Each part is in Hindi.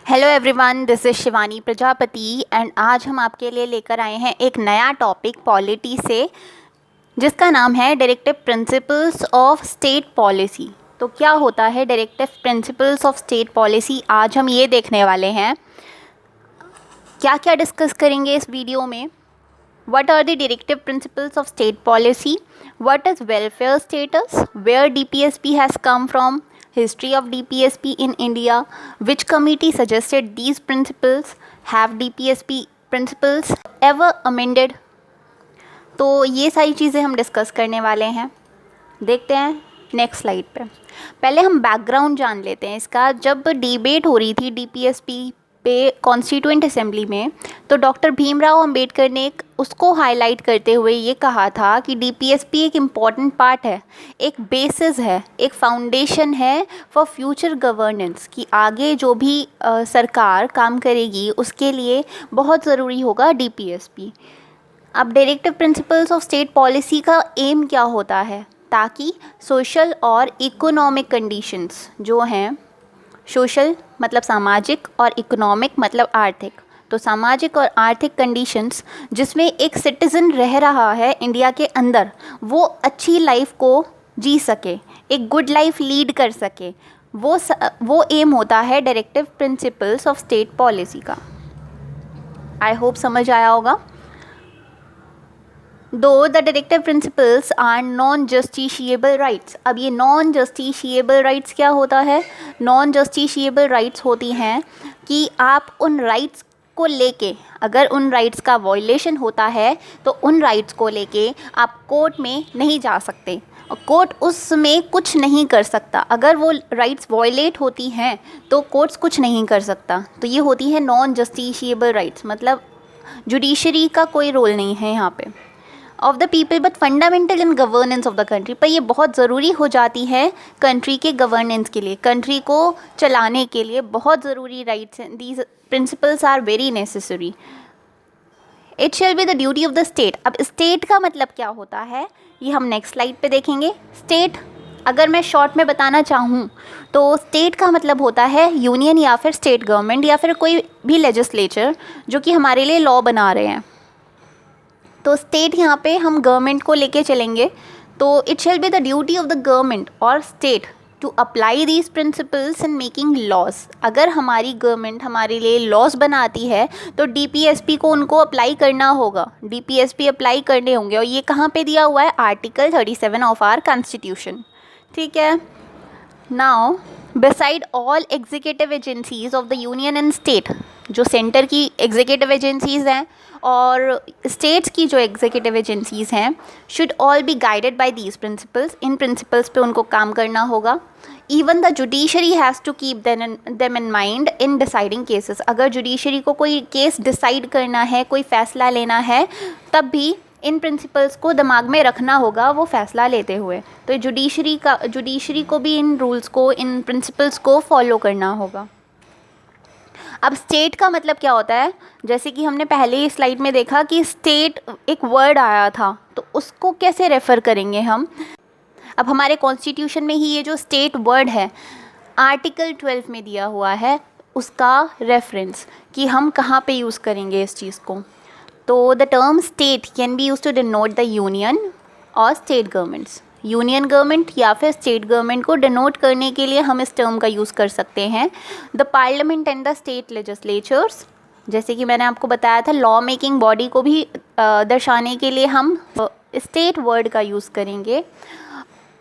Hello everyone, this is Shivani Prajapati and आज हम आपके लिए लेकर आए हैं एक नया टॉपिक पॉलिटी से, जिसका नाम है directive principles of state policy. तो क्या होता है directive principles of state policy, आज हम ये देखने वाले हैं। क्या क्या डिस्कस करेंगे इस वीडियो में। What are the directive principles of state policy? What is welfare status? Where DPSP has come from? History of DPSP in India. Which committee suggested these principles? Have DPSP principles ever amended? तो ये सारी चीज़ें हम डिस्कस करने वाले हैं। देखते हैं नेक्स्ट स्लाइड पे। पहले हम बैकग्राउंड जान लेते हैं इसका। जब डिबेट हो रही थी डीपीएसपी पे कॉन्स्टिट्यूएंट असेंबली में, तो डॉक्टर भीमराव अंबेडकर ने उसको हाईलाइट करते हुए ये कहा था कि डीपीएसपी एक इम्पॉर्टेंट पार्ट है, एक बेसिस है, एक फाउंडेशन है फॉर फ्यूचर गवर्नेंस, कि आगे जो भी सरकार काम करेगी उसके लिए बहुत ज़रूरी होगा डीपीएसपी। अब directive principles of state policy का एम क्या होता है, ताकि सोशल और इकोनॉमिक कंडीशंस जो हैं, सोशल मतलब सामाजिक और इकोनॉमिक मतलब आर्थिक, तो सामाजिक और आर्थिक कंडीशंस जिसमें एक सिटीज़न रह रहा है इंडिया के अंदर, वो अच्छी लाइफ को जी सके, एक गुड लाइफ लीड कर सके, वो एम होता है directive principles of state policy का। आई होप समझ आया होगा। Though the directive principles are non justiciable rights. अब ये नॉन जस्टिशिएबल राइट्स क्या होता है? नॉन जस्टिशिएबल राइट्स होती हैं कि आप उन राइट्स को लेके, अगर उन राइट्स का वॉयलेशन होता है तो उन राइट्स को लेके आप कोर्ट में नहीं जा सकते और कोर्ट उसमें कुछ नहीं कर सकता। अगर वो राइट्स वॉयलेट होती हैं तो कोर्ट्स कुछ नहीं कर सकता। तो ये होती है नॉन जस्टिशिएबल राइट्स, मतलब जुडिशरी का कोई रोल नहीं है यहाँ पे। Of the people but fundamental in governance of the country, पर ये बहुत ज़रूरी हो जाती है कंट्री के गवर्नेंस के लिए, कंट्री को चलाने के लिए बहुत ज़रूरी राइट्स हैं। These principles are very necessary. It shall be the duty of the state. अब स्टेट का मतलब क्या होता है ये हम नेक्स्ट स्लाइड पे देखेंगे। स्टेट अगर मैं शॉर्ट में बताना चाहूँ तो स्टेट का मतलब होता है यूनियन या फिर स्टेट गवर्नमेंट या फिर कोई भी लेजिस्लेचर जो कि हमारे लिए लॉ बना रहे हैं। तो स्टेट यहाँ पे हम गवर्नमेंट को लेके चलेंगे, तो it shall be the duty of the government और state to apply these principles in making laws. अगर हमारी गवर्नमेंट हमारे लिए लॉज बनाती है तो डीपीएसपी को उनको अप्लाई करना होगा, डीपीएसपी अप्लाई करने होंगे। और ये कहाँ पे दिया हुआ है? Article 37 of our constitution. ठीक है। Now beside all executive agencies of the union and state, जो सेंटर की एग्जीक्यूटिव एजेंसीज़ हैं और स्टेट्स की जो एग्जीक्यूटिव एजेंसीज़ हैं, should all be guided by these principles. इन प्रिंसिपल्स पे उनको काम करना होगा। Even the judiciary has to keep them in mind in deciding cases. अगर जुडिशरी को कोई केस डिसाइड करना है, कोई फ़ैसला लेना है, तब भी इन प्रिंसिपल्स को दिमाग में रखना होगा वो फ़ैसला लेते हुए। तो जुडिशरी को भी इन रूल्स को, इन प्रिंसिपल्स को फॉलो करना होगा। अब स्टेट का मतलब क्या होता है? जैसे कि हमने पहले ही स्लाइड में देखा कि स्टेट एक वर्ड आया था, तो उसको कैसे रेफ़र करेंगे हम। अब हमारे कॉन्स्टिट्यूशन में ही ये जो स्टेट वर्ड है आर्टिकल 12 में दिया हुआ है, उसका रेफरेंस कि हम कहाँ पे यूज़ करेंगे इस चीज़ को। तो the term state can be use to denote the union और स्टेट गवर्नमेंट्स। यूनियन गवर्नमेंट या फिर स्टेट गवर्नमेंट को डिनोट करने के लिए हम इस टर्म का यूज़ कर सकते हैं। The parliament and the state legislatures, जैसे कि मैंने आपको बताया था, लॉ मेकिंग बॉडी को भी दर्शाने के लिए हम स्टेट वर्ड का यूज़ करेंगे।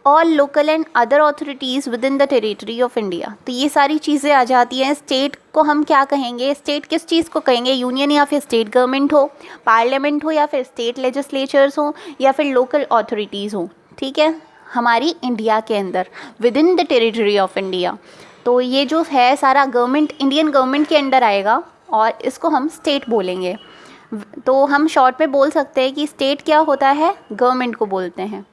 All local and other authorities with in the territory of India. तो ये सारी चीज़ें आ जाती हैं। स्टेट को हम क्या कहेंगे? स्टेट किस चीज़ को कहेंगे? यूनियन या फिर स्टेट गवर्नमेंट हो, पार्लियामेंट हो या फिर स्टेट लेजिस्लेचर्स हो या फिर लोकल अथॉरिटीज़ हो। ठीक है, हमारी इंडिया के अंदर with in the territory of India. तो ये जो है सारा गवर्नमेंट, इंडियन गवर्नमेंट के अंडर आएगा और इसको हम स्टेट बोलेंगे। तो हम शॉर्ट में बोल सकते हैं कि स्टेट क्या होता है? गवर्नमेंट को बोलते हैं।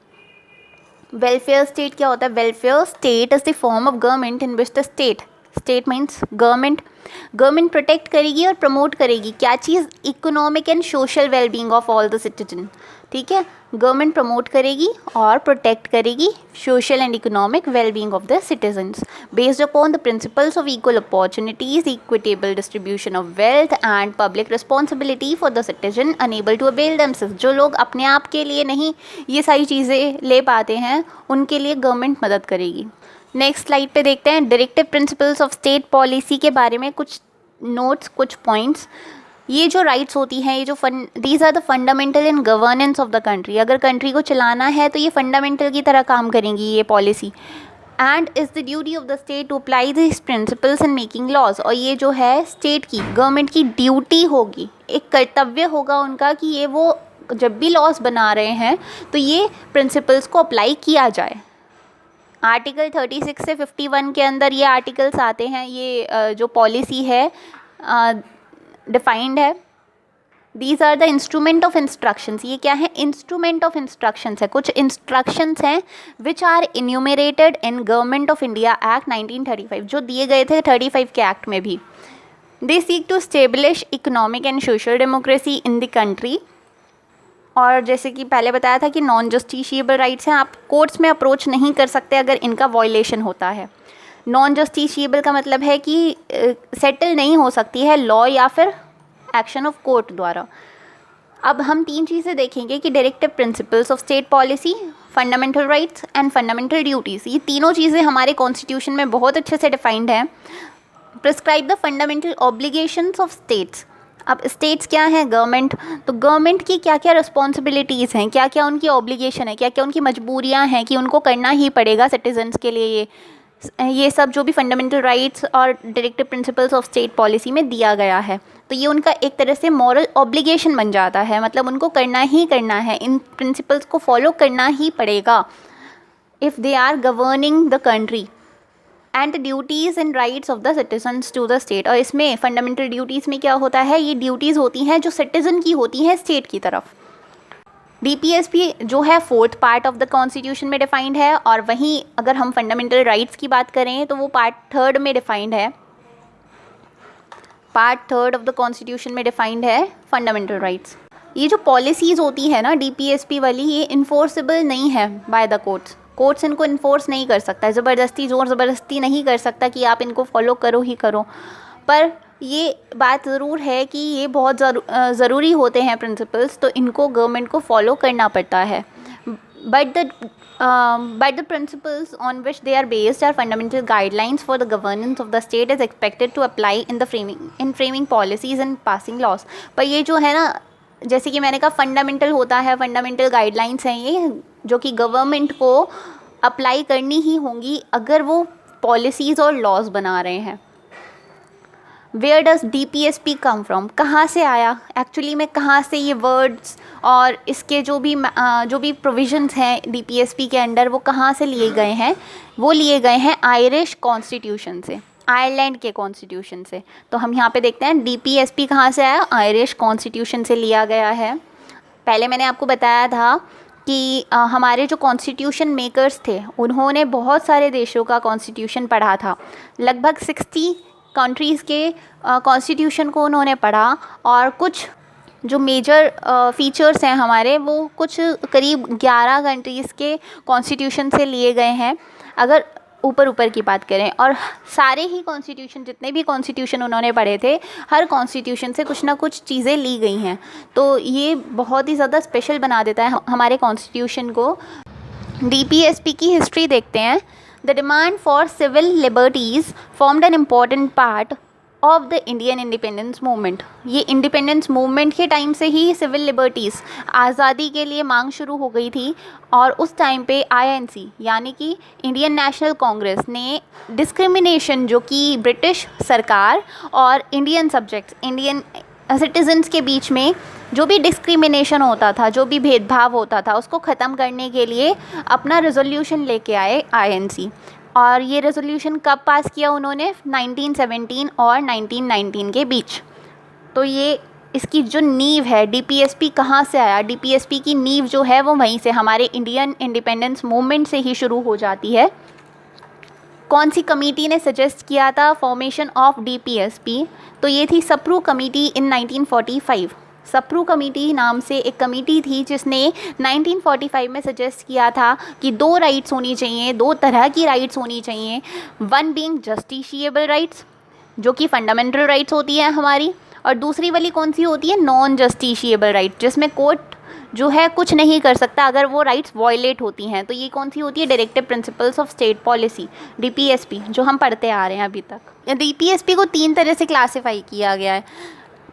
वेलफेयर स्टेट क्या होता है? Welfare state is the form of government in which the state means government protect करेगी और प्रमोट करेगी क्या चीज़? Economic and social wellbeing of all the citizen. ठीक है। गवर्नमेंट प्रमोट करेगी और प्रोटेक्ट करेगी social and economic wellbeing of the citizens based upon the principles of equal opportunities, equitable distribution of wealth and public responsibility for the citizen enable to avail themselves. जो लोग अपने आप के लिए नहीं ये सारी चीज़ें ले पाते हैं, उनके लिए गवर्नमेंट मदद करेगी। नेक्स्ट स्लाइड पे देखते हैं directive principles of state policy के बारे में कुछ नोट्स, कुछ पॉइंट्स। ये जो राइट्स होती हैं, ये जो these are the fundamental in governance of the country. अगर कंट्री को चलाना है तो ये फंडामेंटल की तरह काम करेंगी ये policy. And is the duty of the state to apply this principles in making laws. और ये जो है स्टेट की, गवर्नमेंट की ड्यूटी होगी, एक कर्तव्य होगा उनका कि ये वो जब भी लॉज बना रहे हैं तो ये प्रिंसिपल्स को अप्लाई किया जाए। आर्टिकल 36 से 51 के अंदर ये आर्टिकल्स आते हैं। ये जो पॉलिसी है डिफाइंड है। These are the instrument of instructions. ये क्या है? इंस्ट्रूमेंट ऑफ इंस्ट्रक्शंस है। कुछ इंस्ट्रक्शंस हैं which are enumerated in government of India act 1935, जो दिए गए थे 35 के एक्ट में भी। They seek to establish economic and social democracy in the country. और जैसे कि पहले बताया था कि नॉन जस्टिशिएबल राइट्स हैं, आप कोर्ट्स में अप्रोच नहीं कर सकते अगर इनका वायलेशन होता है। नॉन जस्टिशिएबल का मतलब है कि सेटल नहीं हो सकती है लॉ या फिर एक्शन ऑफ कोर्ट द्वारा। अब हम तीन चीज़ें देखेंगे कि directive principles of state policy, fundamental rights and fundamental duties. ये तीनों चीज़ें हमारे कॉन्स्टिट्यूशन में बहुत अच्छे से डिफाइंड हैं। Prescribe the fundamental obligations of states. अब स्टेट्स क्या है? गवर्नमेंट। तो गवर्नमेंट की क्या क्या रिस्पॉन्सिबिलिटीज़ हैं, क्या क्या उनकी ऑब्लिगेशन है, क्या क्या उनकी मजबूरियां हैं कि उनको करना ही पड़ेगा सिटीजन्स के लिए। ये सब जो भी फंडामेंटल राइट्स और directive principles of state policy में दिया गया है, तो ये उनका एक तरह से मॉरल ऑब्लिगेशन बन जाता है। मतलब उनको करना ही करना है, इन प्रिंसिपल्स को फॉलो करना ही पड़ेगा if they are governing the country. And the duties and rights of the citizens to the state. और इसमें फंडामेंटल ड्यूटीज़ में क्या होता है? ये ड्यूटीज़ होती हैं जो सिटीज़न की होती हैं स्टेट की तरफ। डीपीएसपी जो है 4th part of the constitution में डिफाइंड है, और वहीं अगर हम फंडामेंटल राइट्स की बात करें तो वो पार्ट 3rd में डिफाइंड है। Part 3rd of the constitution में डिफाइंड है फंडामेंटल राइट्स। ये जो पॉलिसीज़ होती है ना डीपीएसपी वाली, ये इन्फोर्सेबल नहीं है बाय द कोर्ट्स। कोर्ट्स इनको इन्फोर्स नहीं कर सकता, ज़बरदस्ती, ज़ोर ज़बरदस्ती नहीं कर सकता कि आप इनको फॉलो करो ही करो। पर ये बात ज़रूर है कि ये बहुत ज़रूरी होते हैं प्रिंसिपल्स, तो इनको गवर्नमेंट को फॉलो करना पड़ता है। But the principles on which they are based are fundamental guidelines for the governance of the state is expected to apply in framing policies and passing laws. पर ये जो है ना, जैसे कि मैंने कहा फंडामेंटल होता है, फंडामेंटल गाइडलाइंस हैं ये, जो कि गवर्नमेंट को अप्लाई करनी ही होंगी अगर वो पॉलिसीज़ और लॉज बना रहे हैं। Where does DPSP come from? कहाँ से आया एक्चुअली में, कहाँ से ये वर्ड्स और इसके जो भी प्रोविजंस हैं डीपीएसपी के अंडर, वो कहाँ से लिए गए हैं? वो लिए गए हैं आयरिश कॉन्स्टिट्यूशन से, आयरलैंड के कॉन्स्टिट्यूशन से। तो हम यहाँ पे देखते हैं डीपीएसपी कहाँ से आया, आयरिश कॉन्स्टिट्यूशन से लिया गया है। पहले मैंने आपको बताया था कि हमारे जो कॉन्स्टिट्यूशन मेकर्स थे उन्होंने बहुत सारे देशों का कॉन्स्टिट्यूशन पढ़ा था। लगभग 60 कंट्रीज़ के कॉन्स्टिट्यूशन को उन्होंने पढ़ा, और कुछ जो मेजर फीचर्स हैं हमारे, वो कुछ करीब 11 कंट्रीज़ के कॉन्स्टिट्यूशन से लिए गए हैं अगर ऊपर की बात करें। और सारे ही कॉन्स्टिट्यूशन, जितने भी कॉन्स्टिट्यूशन उन्होंने पढ़े थे, हर कॉन्स्टिट्यूशन से कुछ ना कुछ चीज़ें ली गई हैं। तो ये बहुत ही ज़्यादा स्पेशल बना देता है हमारे कॉन्स्टिट्यूशन को। डीपीएसपी की हिस्ट्री देखते हैं। The demand for civil liberties formed an important part of the Indian independence movement. ये इंडिपेंडेंस मूवमेंट के टाइम से ही सिविल लिबर्टीज़, आज़ादी के लिए मांग शुरू हो गई थी। और उस टाइम पे आईएनसी यानी कि इंडियन नेशनल कांग्रेस ने डिस्क्रिमिनेशन, जो कि ब्रिटिश सरकार और इंडियन सब्जेक्ट्स, इंडियन सिटीजन्स के बीच में जो भी डिस्क्रिमिनेशन होता था, जो भी भेदभाव होता था, उसको ख़त्म करने के लिए अपना रेजोल्यूशन लेके आए आईएनसी। और ये रेजोल्यूशन कब पास किया उन्होंने? 1917 और 1919 के बीच। तो ये इसकी जो नींव है, डीपीएसपी कहाँ से आया? डीपीएसपी की नींव जो है वो वहीं से, हमारे इंडियन इंडिपेंडेंस मूवमेंट से ही शुरू हो जाती है। कौन सी कमेटी ने सजेस्ट किया था फॉर्मेशन ऑफ डीपीएसपी? तो ये थी सप्रू कमेटी इन 1945। सप्रू कमेटी नाम से एक कमेटी थी जिसने 1945 में सजेस्ट किया था कि 2 राइट्स होनी चाहिए, 2 तरह की राइट्स होनी चाहिए। वन बीइंग जस्टिशिएबल राइट्स, जो कि फंडामेंटल राइट्स होती है हमारी, और दूसरी वाली कौन सी होती है, नॉन जस्टिशिएबल राइट, जिसमें कोर्ट जो है कुछ नहीं कर सकता अगर वो राइट्स वायलेट होती हैं। तो ये कौन सी होती है, directive principles of state policy, DPSP, जो हम पढ़ते आ रहे हैं अभी तक। DPSP को 3 तरह से क्लासीफाई किया गया है।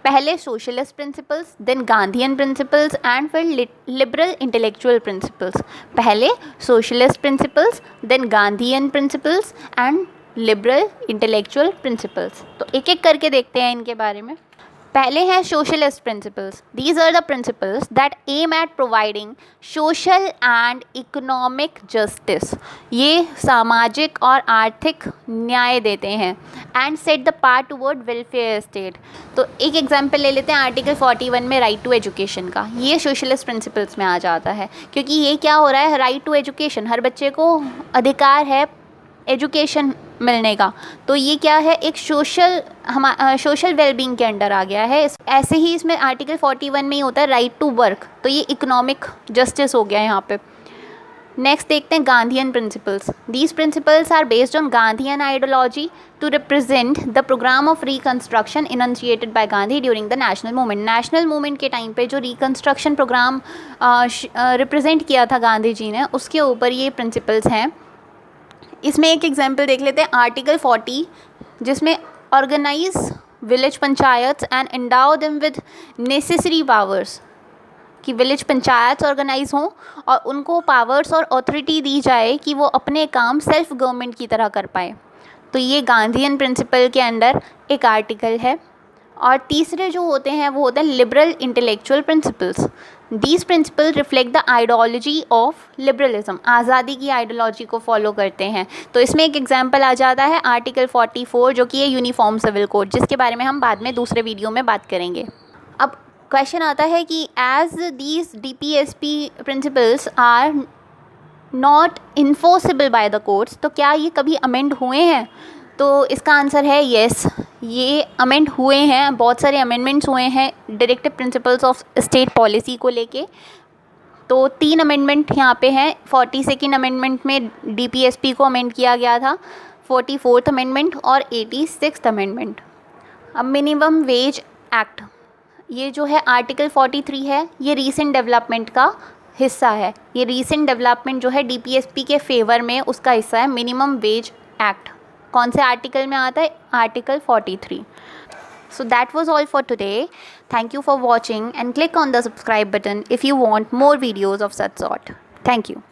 पहले socialist principles, then Gandhian principles and फिर लिबरल इंटेलेक्चुअल प्रिंसिपल्स। पहले socialist principles, then Gandhian principles and liberal intellectual principles. तो एक एक करके देखते हैं इनके बारे में। पहले हैं socialist principles. These are the principles that aim at providing social and economic justice. ये सामाजिक और आर्थिक न्याय देते हैं। And set the part toward welfare state. तो एक एग्जांपल ले लेते हैं आर्टिकल 41 में राइट टू एजुकेशन का। ये सोशलिस्ट प्रिंसिपल्स में आ जाता है, क्योंकि ये क्या हो रहा है, राइट टू एजुकेशन, हर बच्चे को अधिकार है एजुकेशन मिलने का। तो ये क्या है, एक सोशल वेलबींग के अंडर आ गया है। ऐसे ही इसमें आर्टिकल 41 में ही होता है राइट टू वर्क, तो ये इकोनॉमिक जस्टिस हो गया यहाँ पे। नेक्स्ट देखते हैं Gandhian principles. These principles are based on Gandhian ideology to represent the programme of reconstruction initiated by Gandhi during the national movement. National movement के टाइम पे जो रिकन्स्ट्रक्शन प्रोग्राम रिप्रेजेंट किया था गांधी जी ने, उसके ऊपर ये प्रिंसिपल्स हैं। इसमें एक एग्जांपल देख लेते हैं आर्टिकल 40, जिसमें organise village panchayat and endow them with necessary powers, कि विलेज पंचायत ऑर्गेनाइज हों और उनको पावर्स और अथॉरिटी दी जाए कि वो अपने काम सेल्फ गवर्नमेंट की तरह कर पाए। तो ये गांधीयन प्रिंसिपल के अंडर एक आर्टिकल है। और तीसरे जो होते हैं वो होते हैं liberal intellectual principles. These principle reflect the ideology of liberalism. आज़ादी की आइडियोलॉजी को फॉलो करते हैं। तो इसमें एक एग्जांपल आ जाता है आर्टिकल 44, जो कि है यूनिफॉर्म सिविल कोड, जिसके बारे में हम बाद में दूसरे वीडियो में बात करेंगे। अब क्वेश्चन आता है कि as these DPSP principles are not enforceable by the courts, तो क्या ये कभी अमेंड हुए हैं? तो इसका आंसर है येस, ये अमेंड हुए हैं। बहुत सारे अमेंडमेंट्स हुए हैं directive principles of state policy को लेके। तो 3 अमेंडमेंट यहाँ पे हैं। 42nd अमेंडमेंट में DPSP को अमेंड किया गया था, 44th अमेंडमेंट और 86th अमेंडमेंट। अब मिनिमम वेज एक्ट, ये जो है आर्टिकल 43 है, ये रीसेंट डेवलपमेंट का हिस्सा है। ये रीसेंट डेवलपमेंट जो है DPSP के फेवर में उसका हिस्सा है, मिनिमम वेज एक्ट। कौन से आर्टिकल में आता है, article 43। So that was all for today. Thank you for watching and click on the subscribe button if you want more videos of such sort. Thank you.